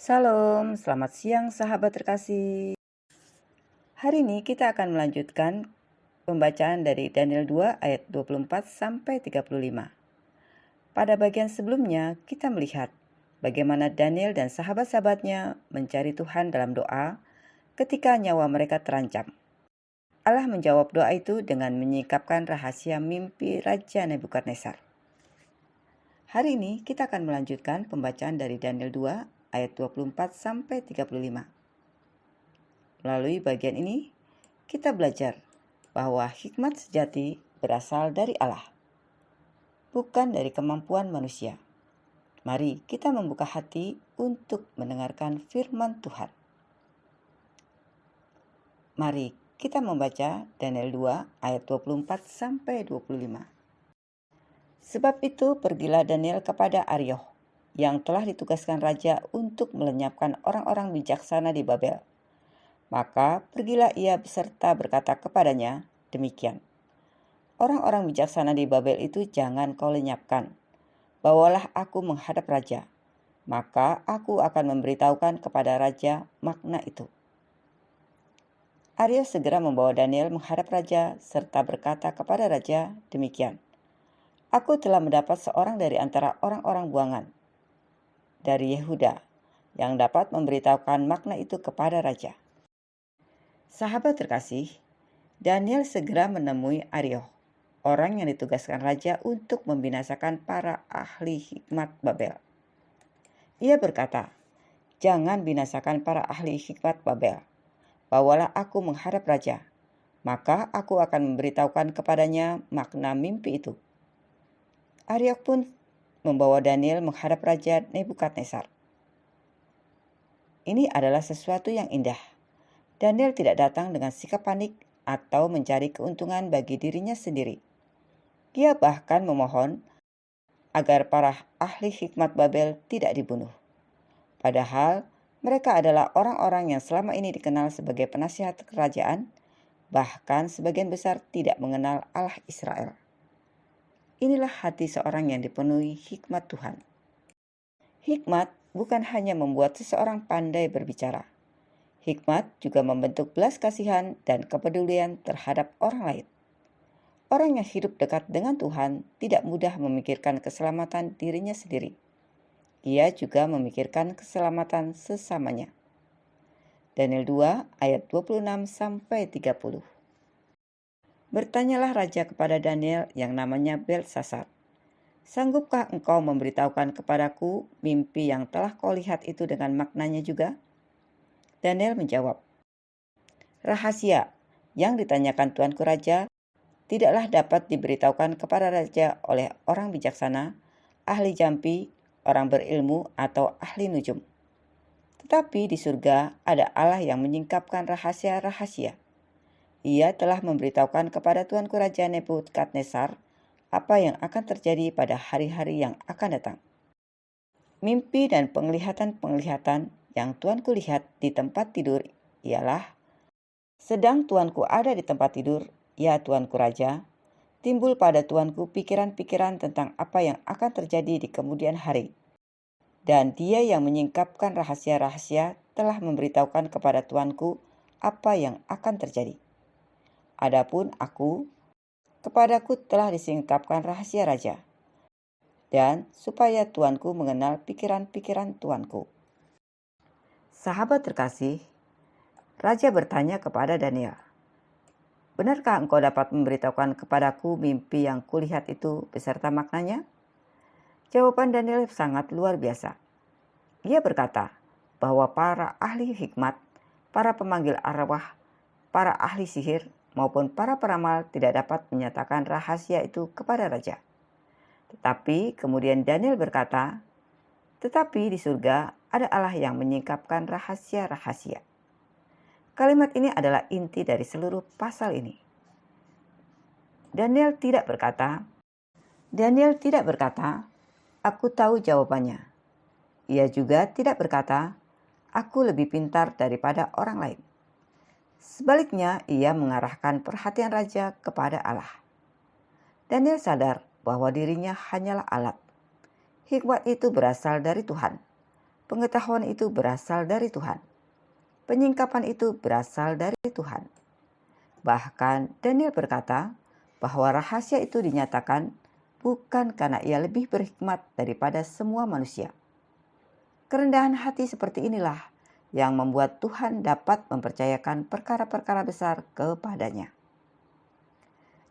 Salam, selamat siang sahabat terkasih. Hari ini kita akan melanjutkan pembacaan dari Daniel 2 ayat 24 sampai 35. Pada bagian sebelumnya kita melihat bagaimana Daniel dan sahabat-sahabatnya mencari Tuhan dalam doa ketika nyawa mereka terancam. Allah menjawab doa itu dengan menyingkapkan rahasia mimpi Raja Nebukadnezar. Hari ini kita akan melanjutkan pembacaan dari Daniel 2 ayat 24 sampai 35. Melalui bagian ini, kita belajar bahwa hikmat sejati berasal dari Allah, bukan dari kemampuan manusia. Mari kita membuka hati untuk mendengarkan firman Tuhan. Mari kita membaca Daniel 2 ayat 24 sampai 25. Sebab itu pergilah Daniel kepada Arioch, yang telah ditugaskan raja untuk melenyapkan orang-orang bijaksana di Babel. Maka pergilah ia beserta berkata kepadanya demikian. Orang-orang bijaksana di Babel itu jangan kau lenyapkan. Bawalah aku menghadap raja. Maka aku akan memberitahukan kepada raja makna itu. Arioch segera membawa Daniel menghadap raja serta berkata kepada raja demikian. Aku telah mendapat seorang dari antara orang-orang buangan dari Yehuda yang dapat memberitahukan makna itu kepada raja. Sahabat terkasih, Daniel segera menemui Arioch, orang yang ditugaskan raja untuk membinasakan para ahli hikmat Babel. Ia berkata, "Jangan binasakan para ahli hikmat Babel. Bawalah aku menghadap raja, maka aku akan memberitahukan kepadanya makna mimpi itu." Arioch pun membawa Daniel menghadap Raja Nebukadnezar. Ini adalah sesuatu yang indah. Daniel tidak datang dengan sikap panik atau mencari keuntungan bagi dirinya sendiri. Dia bahkan memohon agar para ahli hikmat Babel tidak dibunuh. Padahal mereka adalah orang-orang yang selama ini dikenal sebagai penasihat kerajaan, bahkan sebagian besar tidak mengenal Allah Israel. Inilah hati seorang yang dipenuhi hikmat Tuhan. Hikmat bukan hanya membuat seseorang pandai berbicara. Hikmat juga membentuk belas kasihan dan kepedulian terhadap orang lain. Orang yang hidup dekat dengan Tuhan tidak mudah memikirkan keselamatan dirinya sendiri. Ia juga memikirkan keselamatan sesamanya. Daniel 2 ayat 26 sampai 30. Bertanyalah raja kepada Daniel yang namanya Belsasar, "Sanggupkah engkau memberitahukan kepadaku mimpi yang telah kau lihat itu dengan maknanya juga?" Daniel menjawab, "Rahasia yang ditanyakan tuanku raja tidaklah dapat diberitahukan kepada raja oleh orang bijaksana, ahli jampi, orang berilmu, atau ahli nujum. Tetapi di surga ada Allah yang menyingkapkan rahasia-rahasia. Ia telah memberitahukan kepada tuanku Raja Nebukadnezar apa yang akan terjadi pada hari-hari yang akan datang. Mimpi dan penglihatan-penglihatan yang tuanku lihat di tempat tidur ialah, sedang tuanku ada di tempat tidur, ya tuanku raja, timbul pada tuanku pikiran-pikiran tentang apa yang akan terjadi di kemudian hari. Dan dia yang menyingkapkan rahasia-rahasia telah memberitahukan kepada tuanku apa yang akan terjadi. Adapun aku, kepadaku telah disingkapkan rahasia raja, dan supaya tuanku mengenal pikiran-pikiran tuanku." Sahabat terkasih, raja bertanya kepada Daniel, "Benarkah engkau dapat memberitahukan kepadaku mimpi yang kulihat itu beserta maknanya?" Jawaban Daniel sangat luar biasa. Ia berkata bahwa para ahli hikmat, para pemanggil arwah, para ahli sihir, maupun para peramal tidak dapat menyatakan rahasia itu kepada raja. Tetapi kemudian Daniel berkata, "Tetapi di surga ada Allah yang menyingkapkan rahasia-rahasia." Kalimat ini adalah inti dari seluruh pasal ini. Daniel tidak berkata, "Aku tahu jawabannya." Ia juga tidak berkata, "Aku lebih pintar daripada orang lain." Sebaliknya, ia mengarahkan perhatian raja kepada Allah. Daniel sadar bahwa dirinya hanyalah alat. Hikmat itu berasal dari Tuhan. Pengetahuan itu berasal dari Tuhan. Penyingkapan itu berasal dari Tuhan. Bahkan Daniel berkata bahwa rahasia itu dinyatakan bukan karena ia lebih berhikmat daripada semua manusia. Kerendahan hati seperti inilah yang membuat Tuhan dapat mempercayakan perkara-perkara besar kepadanya.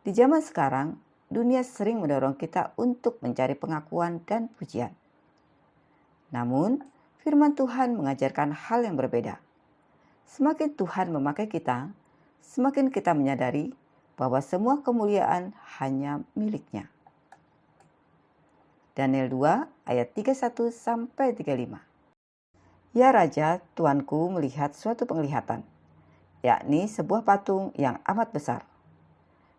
Di zaman sekarang, dunia sering mendorong kita untuk mencari pengakuan dan pujian. Namun, firman Tuhan mengajarkan hal yang berbeda. Semakin Tuhan memakai kita, semakin kita menyadari bahwa semua kemuliaan hanya milik-Nya. Daniel 2 ayat 31-35. Ya Raja, Tuanku melihat suatu penglihatan, yakni sebuah patung yang amat besar.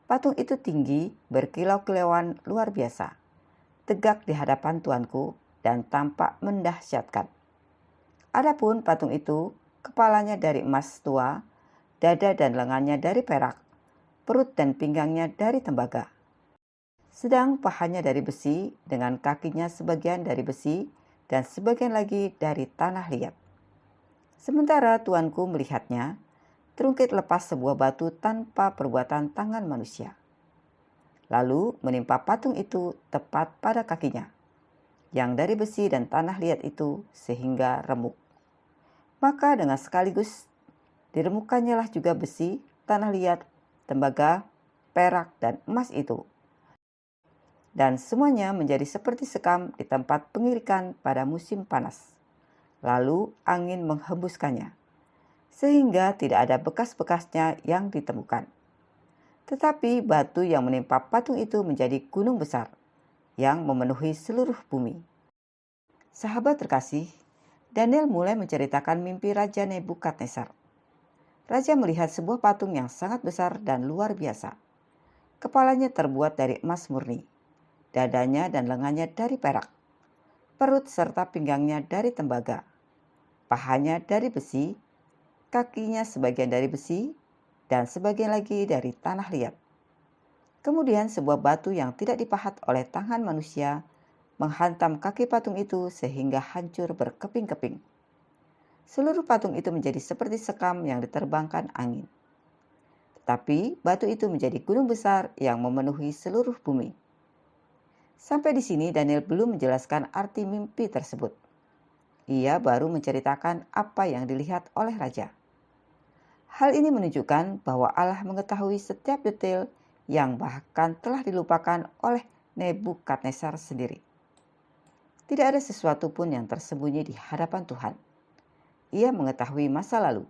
Patung itu tinggi, berkilau-kilauan luar biasa, tegak di hadapan Tuanku dan tampak mendahsyatkan. Adapun patung itu, kepalanya dari emas tua, dada dan lengannya dari perak, perut dan pinggangnya dari tembaga. Sedang pahanya dari besi, dengan kakinya sebagian dari besi dan sebagian lagi dari tanah liat. Sementara Tuanku melihatnya, terungkit lepas sebuah batu tanpa perbuatan tangan manusia. Lalu menimpa patung itu tepat pada kakinya, yang dari besi dan tanah liat itu sehingga remuk. Maka dengan sekaligus diremukkannya lah juga besi, tanah liat, tembaga, perak, dan emas itu. Dan semuanya menjadi seperti sekam di tempat pengirikan pada musim panas. Lalu angin menghembuskannya, sehingga tidak ada bekas-bekasnya yang ditemukan. Tetapi batu yang menimpa patung itu menjadi gunung besar, yang memenuhi seluruh bumi. Sahabat terkasih, Daniel mulai menceritakan mimpi Raja Nebukadnezar. Raja melihat sebuah patung yang sangat besar dan luar biasa. Kepalanya terbuat dari emas murni, dadanya dan lengannya dari perak, perut serta pinggangnya dari tembaga, pahanya dari besi, kakinya sebagian dari besi, dan sebagian lagi dari tanah liat. Kemudian sebuah batu yang tidak dipahat oleh tangan manusia menghantam kaki patung itu sehingga hancur berkeping-keping. Seluruh patung itu menjadi seperti sekam yang diterbangkan angin. Tetapi batu itu menjadi gunung besar yang memenuhi seluruh bumi. Sampai di sini Daniel belum menjelaskan arti mimpi tersebut. Ia baru menceritakan apa yang dilihat oleh raja. Hal ini menunjukkan bahwa Allah mengetahui setiap detail yang bahkan telah dilupakan oleh Nebukadnezar sendiri. Tidak ada sesuatu pun yang tersembunyi di hadapan Tuhan. Ia mengetahui masa lalu.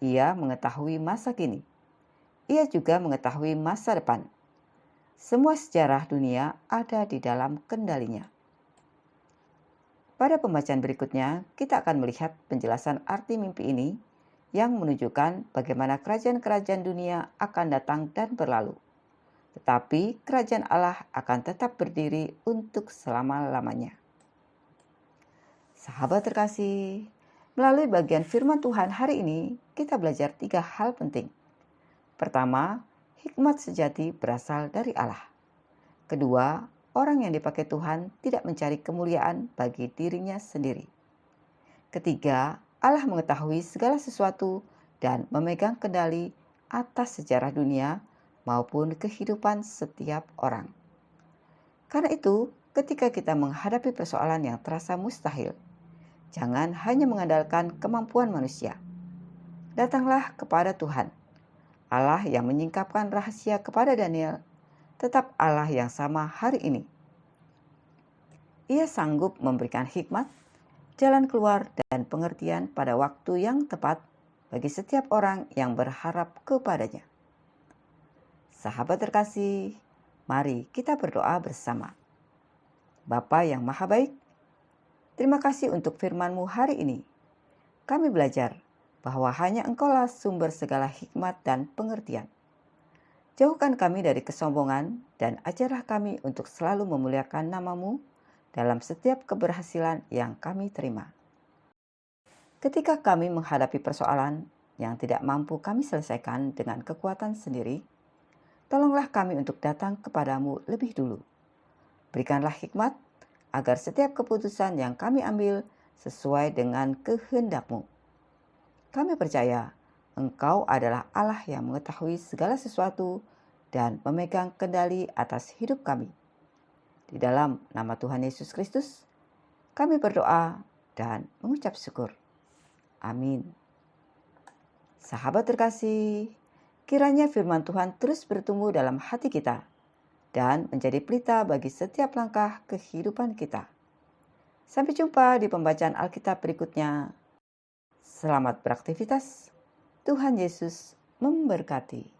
Ia mengetahui masa kini. Ia juga mengetahui masa depan. Semua sejarah dunia ada di dalam kendalinya. Pada pembacaan berikutnya, kita akan melihat penjelasan arti mimpi ini yang menunjukkan bagaimana kerajaan-kerajaan dunia akan datang dan berlalu. Tetapi kerajaan Allah akan tetap berdiri untuk selama-lamanya. Sahabat terkasih, melalui bagian firman Tuhan hari ini, kita belajar 3 hal penting. Pertama, hikmat sejati berasal dari Allah. Kedua, orang yang dipakai Tuhan tidak mencari kemuliaan bagi dirinya sendiri. Ketiga, Allah mengetahui segala sesuatu dan memegang kendali atas sejarah dunia maupun kehidupan setiap orang. Karena itu, ketika kita menghadapi persoalan yang terasa mustahil, jangan hanya mengandalkan kemampuan manusia. Datanglah kepada Tuhan, Allah yang menyingkapkan rahasia kepada Daniel, tetap Allah yang sama hari ini. Ia sanggup memberikan hikmat, jalan keluar dan pengertian pada waktu yang tepat bagi setiap orang yang berharap kepadanya. Sahabat terkasih, mari kita berdoa bersama. Bapa yang Maha Baik, terima kasih untuk firman-Mu hari ini. Kami belajar bahwa hanya Engkaulah sumber segala hikmat dan pengertian. Jauhkan kami dari kesombongan dan ajarlah kami untuk selalu memuliakan nama-Mu dalam setiap keberhasilan yang kami terima. Ketika kami menghadapi persoalan yang tidak mampu kami selesaikan dengan kekuatan sendiri, tolonglah kami untuk datang kepadamu lebih dulu. Berikanlah hikmat agar setiap keputusan yang kami ambil sesuai dengan kehendak-Mu. Kami percaya Engkau adalah Allah yang mengetahui segala sesuatu dan memegang kendali atas hidup kami. Di dalam nama Tuhan Yesus Kristus, kami berdoa dan mengucap syukur. Amin. Sahabat terkasih, kiranya firman Tuhan terus bertumbuh dalam hati kita dan menjadi pelita bagi setiap langkah kehidupan kita. Sampai jumpa di pembacaan Alkitab berikutnya. Selamat beraktivitas. Tuhan Yesus memberkati.